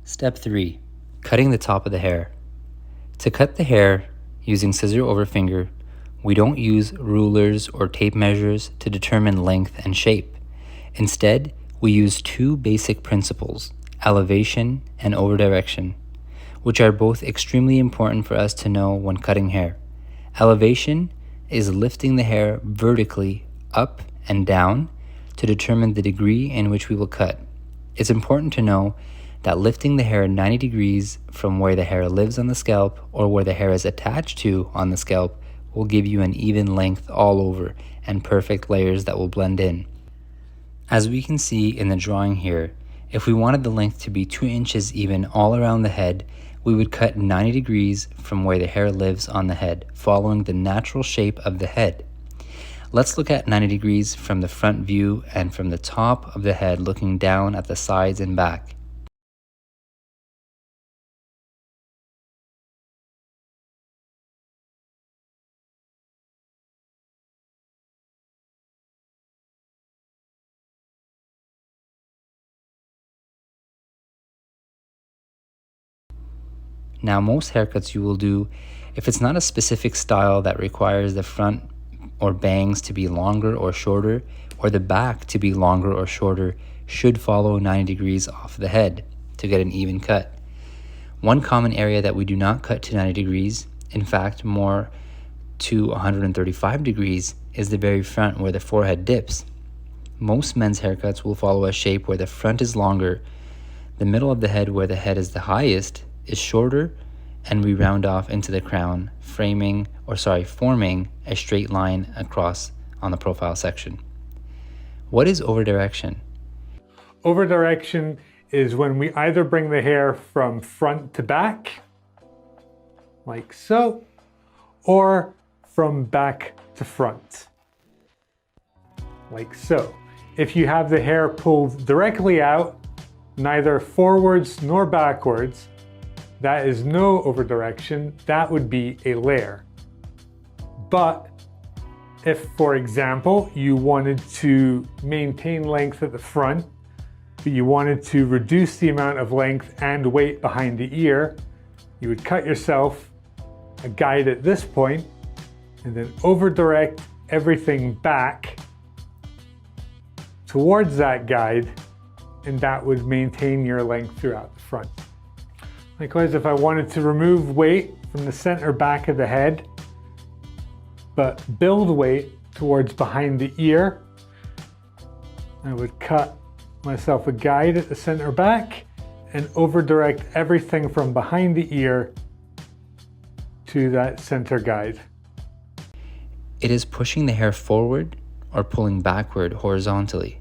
Step 3. Cutting the top of the hair. To cut the hair using scissor over finger, we don't use rulers or tape measures to determine length and shape. Instead, we use two basic principles, elevation and over direction, which are both extremely important for us to know when cutting hair. Elevation is lifting the hair vertically up and down to determine the degree in which we will cut. It's important to know that lifting the hair 90 degrees from where the hair lives on the scalp or where the hair is attached to on the scalp will give you an even length all over and perfect layers that will blend in. As we can see in the drawing here, if we wanted the length to be 2 inches even all around the head, we would cut 90 degrees from where the hair lives on the head, following the natural shape of the head. Let's look at 90 degrees from the front view and from the top of the head looking down at the sides and back. Now, most haircuts you will do, if it's not a specific style that requires the front or bangs to be longer or shorter, or the back to be longer or shorter, should follow 90 degrees off the head to get an even cut. One common area that we do not cut to 90 degrees, in fact more to 135 degrees, is the very front where the forehead dips. Most men's haircuts will follow a shape where the front is longer, the middle of the head where the head is the highest is shorter, and we round off into the crown, forming a straight line across on the profile section. What is over direction? Over direction is when we either bring the hair from front to back, like so, or from back to front, like so. If you have the hair pulled directly out, neither forwards nor backwards, that is no over direction, that would be a layer. But if, for example, you wanted to maintain length at the front, but you wanted to reduce the amount of length and weight behind the ear, you would cut yourself a guide at this point and then over direct everything back towards that guide, and that would maintain your length throughout the front. Likewise, if I wanted to remove weight from the center back of the head, but build weight towards behind the ear, I would cut myself a guide at the center back and over direct everything from behind the ear to that center guide. It is pushing the hair forward or pulling backward horizontally.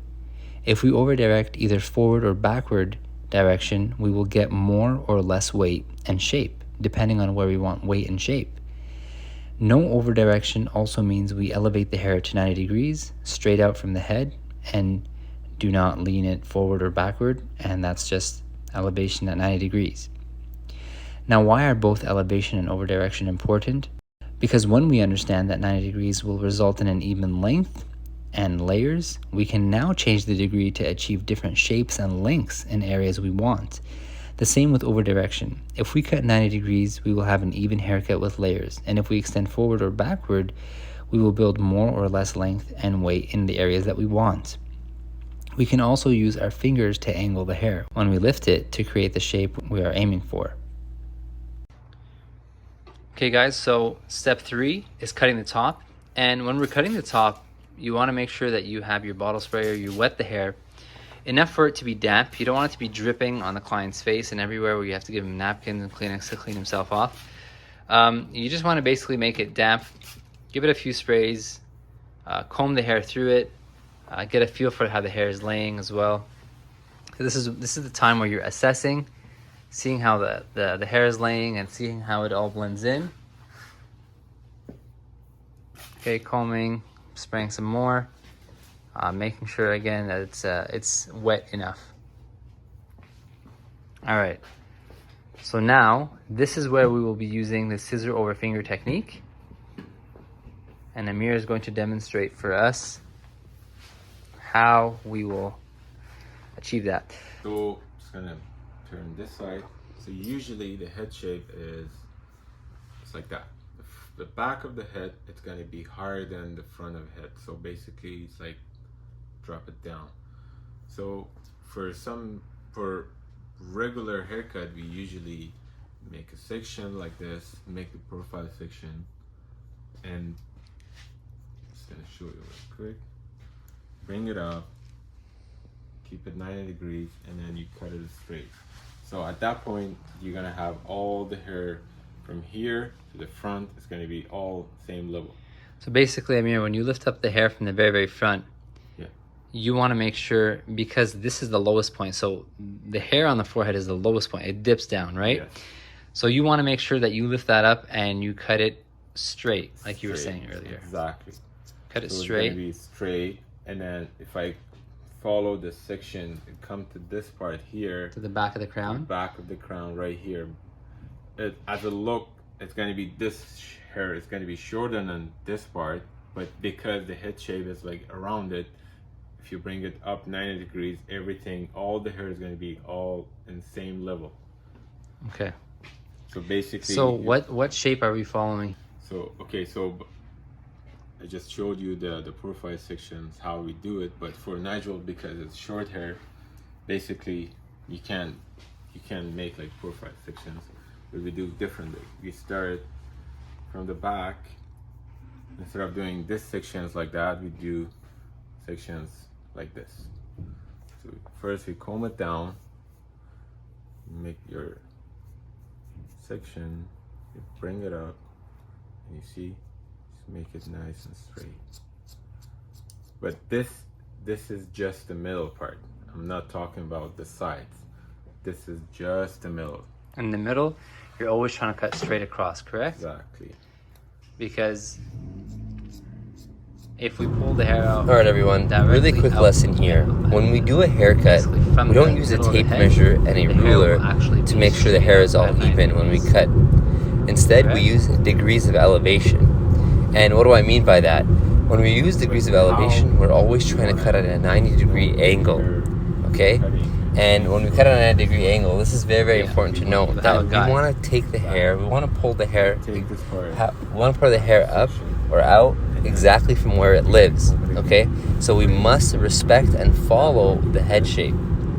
If we over direct either forward or backward direction, we will get more or less weight and shape, depending on where we want weight and shape. No over direction also means we elevate the hair to 90 degrees straight out from the head and do not lean it forward or backward, and that's just elevation at 90 degrees. Now, why are both elevation and over direction important? Because when we understand that 90 degrees will result in an even length and layers, we can now change the degree to achieve different shapes and lengths in areas we want. The same with over direction. If we cut 90 degrees, we will have an even haircut with layers, and if we extend forward or backward, we will build more or less length and weight in the areas that we want. We can also use our fingers to angle the hair when we lift it to create the shape we are aiming for. Okay guys, so step 3 is cutting the top, and when we're cutting the top, you want to make sure that you have your bottle sprayer, you wet the hair enough for it to be damp. You don't want it to be dripping on the client's face and everywhere where you have to give him napkins and Kleenex to clean himself off. You just want to basically make it damp, give it a few sprays, comb the hair through it, get a feel for how the hair is laying as well. This is the time where you're assessing, seeing how the hair is laying and seeing how it all blends in. Okay, combing, spraying some more, making sure again that it's wet enough. All right, so now this is where we will be using the scissor over finger technique, and Amir is going to demonstrate for us how we will achieve that. So it's gonna turn this side. So usually the head shape is it's like that. The back of the head, it's going to be higher than the front of the head. So basically it's like drop it down. So for regular haircut, we usually make a section like this, make the profile section, and just gonna show you real quick. Bring it up, keep it 90 degrees, and then you cut it straight. So at that point, you're gonna have all the hair from here to the front. It's gonna be all same level. So basically, Amir, when you lift up the hair from the very, very front, you want to make sure, because this is the lowest point, so the hair on the forehead is the lowest point, it dips down, right? Yes. So you want to make sure that you lift that up and you cut it straight, like you were saying earlier. Exactly. Cut it so straight. It's gonna be straight, and then if I follow this section and come to this part here, To the back of the crown? back of the crown right here, as a look, it's gonna be this hair is gonna be shorter than this part, but because the head shape is like around it, if you bring it up 90 degrees, everything, all the hair is going to be all in the same level. Okay. So basically... So what shape are we following? So, okay, so I just showed you the profile sections, how we do it, but for Nigel, because it's short hair, basically you can make like profile sections, but we do differently. We start from the back. Instead of doing this sections like that, we do sections like this. So first we comb it down, make your section, you bring it up, and you see, just make it nice and straight. But this is just the middle part. I'm not talking about the sides. This is just the middle. In the middle, you're always trying to cut straight across, correct? Exactly. Because if we pull the hair out... Alright everyone, really quick lesson here. When we do a haircut, we don't use a tape measure and a ruler to make sure the hair is all even when we cut. Instead, we use degrees of elevation. And what do I mean by that? When we use degrees of elevation, we're always trying to cut at a 90-degree angle, okay? And when we cut at a 90-degree angle, this is very, very important to note that we want to take the hair, we want to pull the hair, we want to pull the hair up or out exactly from where it lives, okay? So we must respect and follow the head shape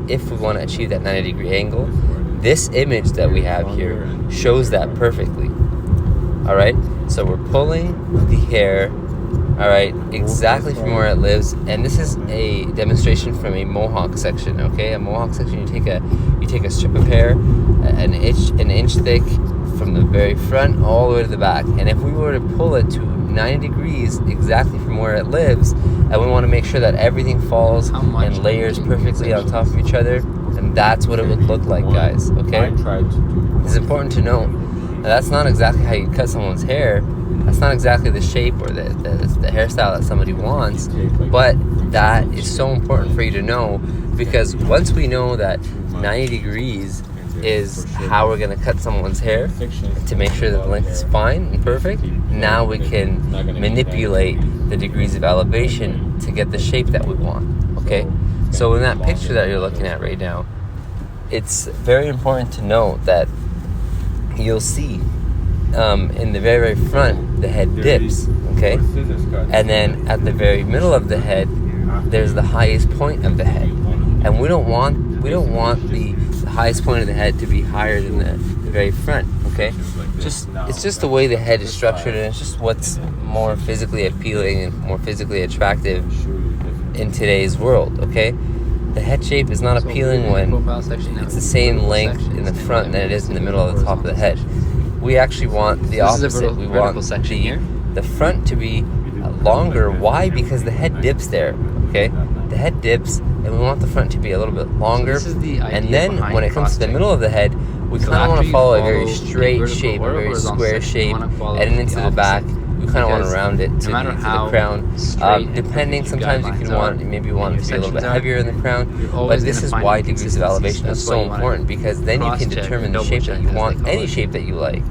if we want to achieve that 90-degree angle. This image that we have here shows that perfectly. All right, so we're pulling the hair, all right, exactly from where it lives, and this is a demonstration from a mohawk section. Okay, a mohawk section, you take a strip of hair, an inch thick, from the very front all the way to the back, and if we were to pull it to 90 degrees exactly from where it lives, and we want to make sure that everything falls and layers perfectly on top of each other, and that's what it would look like, guys. Okay, it's important to note that that's not exactly how you cut someone's hair. That's not exactly the shape or the hairstyle that somebody wants, but that is so important for you to know, because once we know that 90 degrees is how we're going to cut someone's hair to make sure that the length is fine and perfect, now we can manipulate the degrees of elevation to get the shape that we want, okay? So in that picture that you're looking at right now, it's very important to note that you'll see in the very, very front, the head dips, okay? And then at the very middle of the head, there's the highest point of the head. And we don't want the highest point of the head to be higher than the very front, okay? It's just the way the head is structured, and it's just what's more physically appealing and more physically attractive in today's world, okay? The head shape is not appealing when it's the same length in the front than it is in the middle of the top of the head. We actually want the opposite. We want the front to be longer. Why? Because the head dips there, okay? The head dips, and we want the front to be a little bit longer. And then when it comes to the middle of the head, we kind of want to follow a very straight shape, a very square shape, and into the back. We kind of want to round it to the crown. Depending, sometimes you can want, maybe you want it to be a little bit heavier in the crown. But this is why degrees of elevation is so important, because then you can determine the shape that you want, any shape that you like.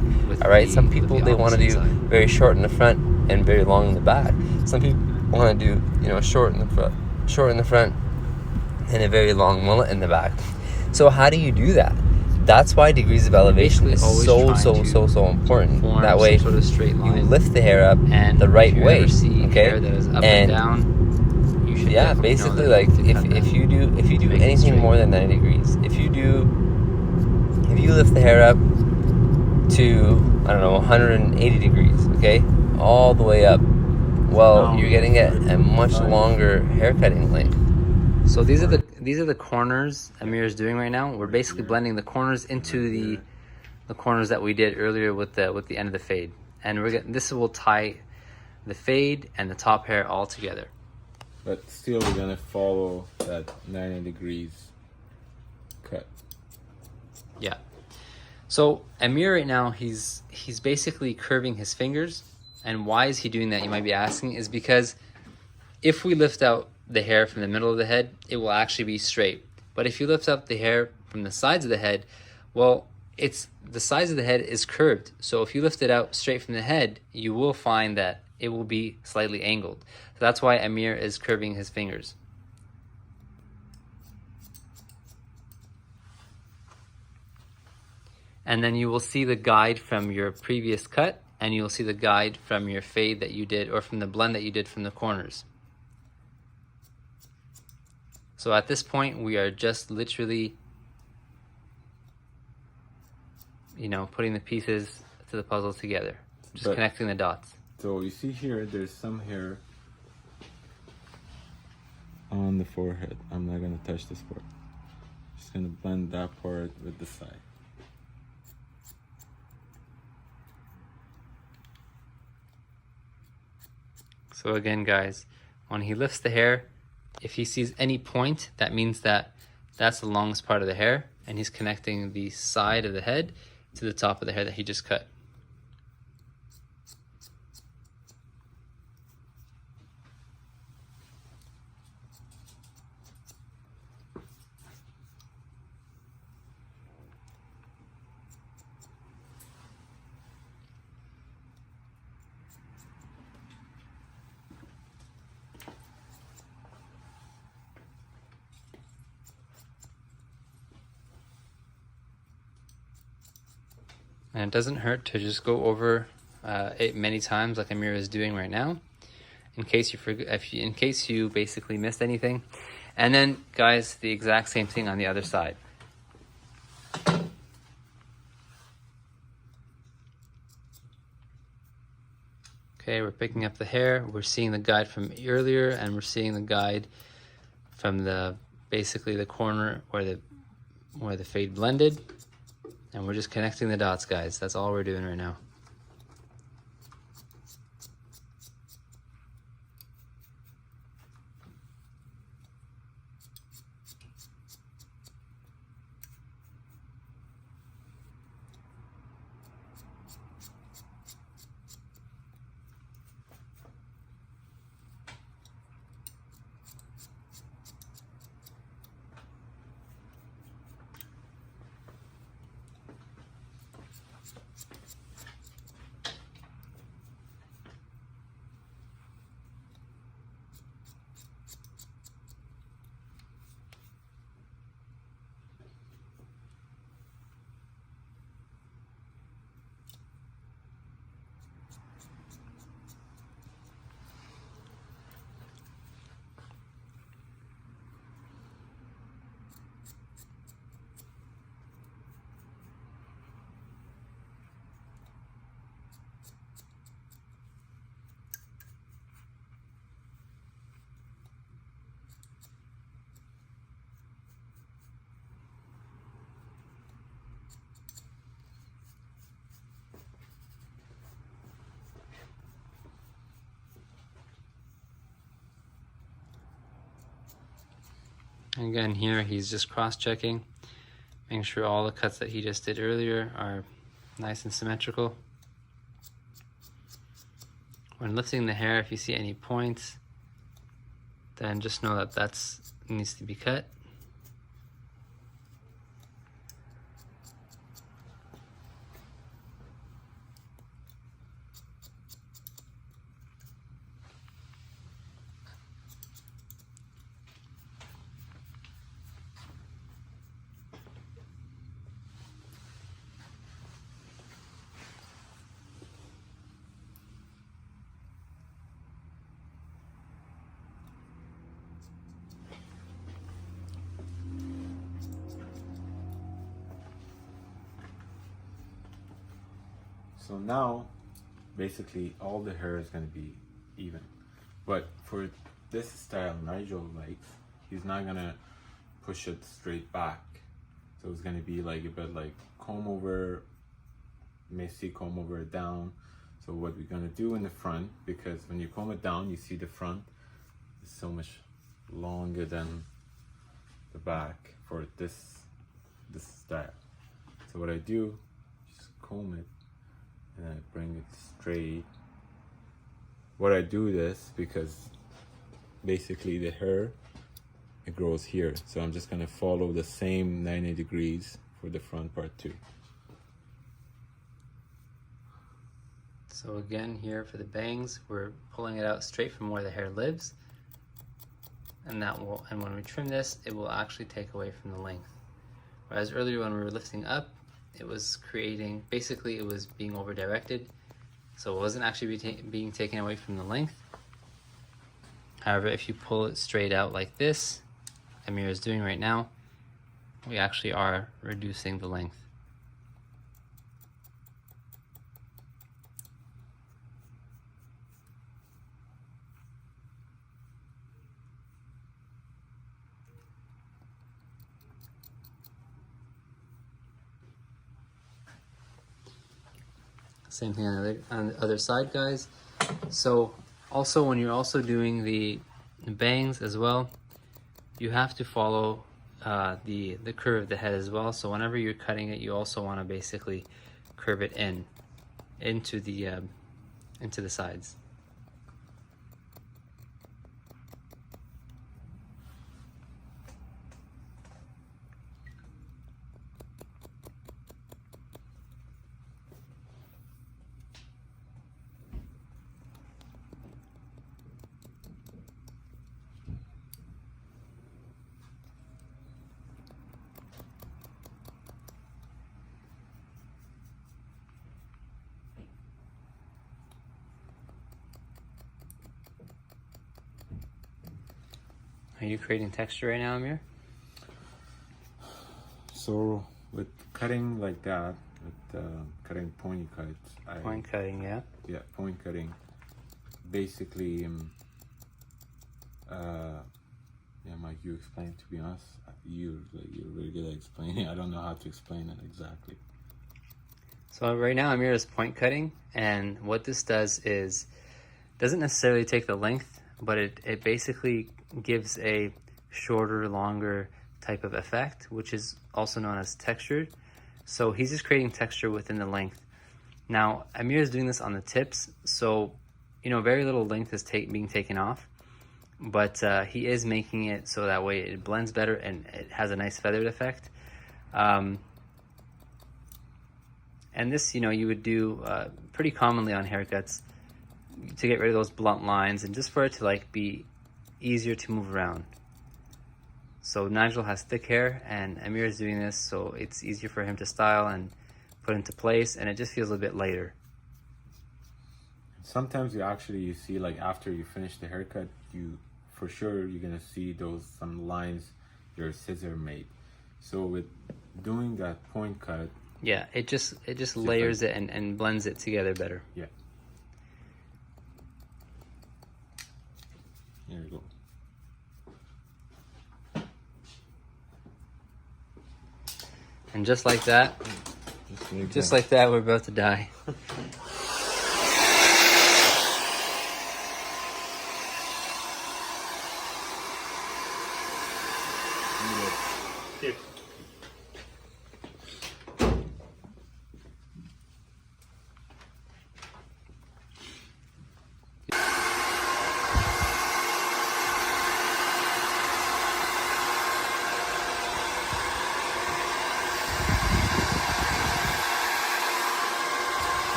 All right. Some people, they want to do very short in the front and very long in the back. Some people want to do, short in the front, and a very long mullet in the back. So how do you do that? That's why degrees of elevation is always so trying to important. form That way, some sort of straight you line. lift the hair up And the right if you way. ever see Okay, hair that is up and down, you should yeah, definitely basically, know that like you need to cut that. if you do Make it anything straight. more than 90 degrees, if you lift the hair up to, I don't know, 180 degrees, okay, all the way up, well, you're getting a much longer haircutting length. So these are the corners Amir is doing right now. We're basically blending the corners into the corners that we did earlier with the end of the fade, and this will tie the fade and the top hair all together. But still, we're gonna follow that 90 degrees cut. Yeah. So Amir right now, he's basically curving his fingers. And why is he doing that, you might be asking, is because if we lift out the hair from the middle of the head, it will actually be straight. But if you lift up the hair from the sides of the head, well, the sides of the head is curved. So if you lift it out straight from the head, you will find that it will be slightly angled. So that's why Amir is curving his fingers. And then you will see the guide from your previous cut, and you'll see the guide from your fade that you did, or from the blend that you did from the corners. So at this point, we are just literally, putting the pieces to the puzzle together, just connecting the dots. So you see here, there's some hair on the forehead. I'm not gonna touch this part. Just gonna blend that part with the side. So again, guys, when he lifts the hair, if he sees any point, that means that that's the longest part of the hair, and he's connecting the side of the head to the top of the hair that he just cut. And it doesn't hurt to just go over it many times, like Amir is doing right now, in case you basically missed anything. And then, guys, the exact same thing on the other side. Okay, we're picking up the hair. We're seeing the guide from earlier, and we're seeing the guide from basically the corner where the fade blended. And we're just connecting the dots, guys. That's all we're doing right now. Again, here he's just cross-checking, making sure all the cuts that he just did earlier are nice and symmetrical. When lifting the hair, if you see any points, then just know that needs to be cut. So now, basically, all the hair is going to be even. But for this style Nigel likes, he's not going to push it straight back. So it's going to be like a bit like comb over, you may see comb over down. So what we're going to do in the front, because when you comb it down, you see the front is so much longer than the back for this style. So what I do, just comb it and I bring it straight. What I do this because basically the hair, it grows here. So I'm just gonna follow the same 90 degrees for the front part too. So again, here for the bangs, we're pulling it out straight from where the hair lives. And when we trim this, it will actually take away from the length. Whereas earlier when we were lifting up, it was creating, basically it was being over directed. So it wasn't actually being taken away from the length. However, if you pull it straight out like this, Amir is doing right now, we actually are reducing the length. Same thing on the other side, guys. So also when you're also doing the bangs as well, you have to follow the curve of the head as well. So whenever you're cutting it, you also want to basically curve it into the sides. Are you creating texture right now, Amir? So with cutting like that, with cutting pointy cuts, Point cutting, yeah. Yeah, point cutting. Basically, yeah, Mike, you explain. To be honest, you're really good at explaining. I don't know how to explain it exactly. So right now Amir is point cutting, and what this does is doesn't necessarily take the length, but it basically gives a shorter, longer type of effect, which is also known as textured. So he's just creating texture within the length. Now Amir is doing this on the tips, so very little length is being taken off, but he is making it so that way it blends better and it has a nice feathered effect. And this, you would do pretty commonly on haircuts to get rid of those blunt lines and just for it to be easier to move around. So Nigel has thick hair and Amir is doing this so it's easier for him to style and put into place, and it just feels a bit lighter. Sometimes you see after you finish the haircut, for sure you're gonna see some lines your scissor made. So with doing that point cut, yeah, it just layers it and blends it together better. Yeah. There you go. And just like that, we're about to die.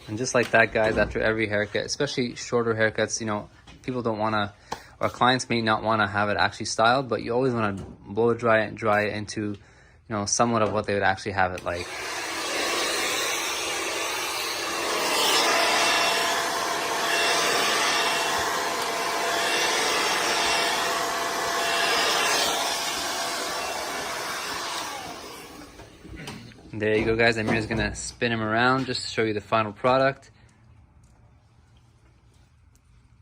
And just like that, guys, after every haircut, especially shorter haircuts, people don't want to, or clients may not want to have it actually styled, but you always want to blow dry it into, somewhat of what they would actually have it like. There you go, guys. Amir's gonna spin him around just to show you the final product.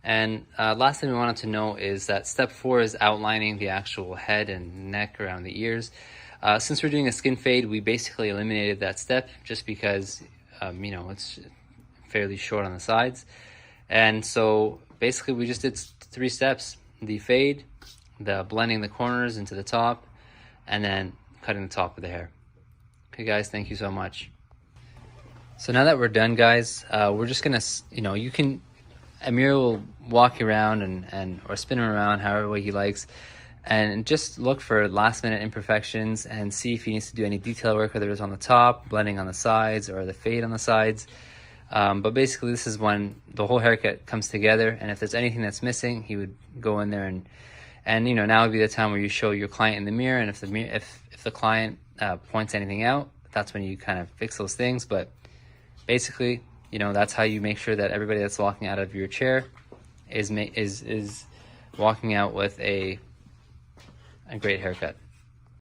And last thing we wanted to know is that step 4 is outlining the actual head and neck around the ears. Since we're doing a skin fade, we basically eliminated that step just because, you know, it's fairly short on the sides. And so basically we just did 3 steps: the fade, the blending the corners into the top, and then cutting the top of the hair. Okay guys, thank you so much. So now that we're done, guys, we're just gonna, you know, Amir will walk you around and or spin him around however way he likes, and just look for last minute imperfections and see if he needs to do any detail work, whether it's on the top, blending on the sides, or the fade on the sides. But basically this is when the whole haircut comes together, and if there's anything that's missing, he would go in there and you know, now would be the time where you show your client in the mirror, and if the client points anything out, that's when you kind of fix those things. But basically, you know, that's how you make sure that everybody that's walking out of your chair is walking out with a great haircut.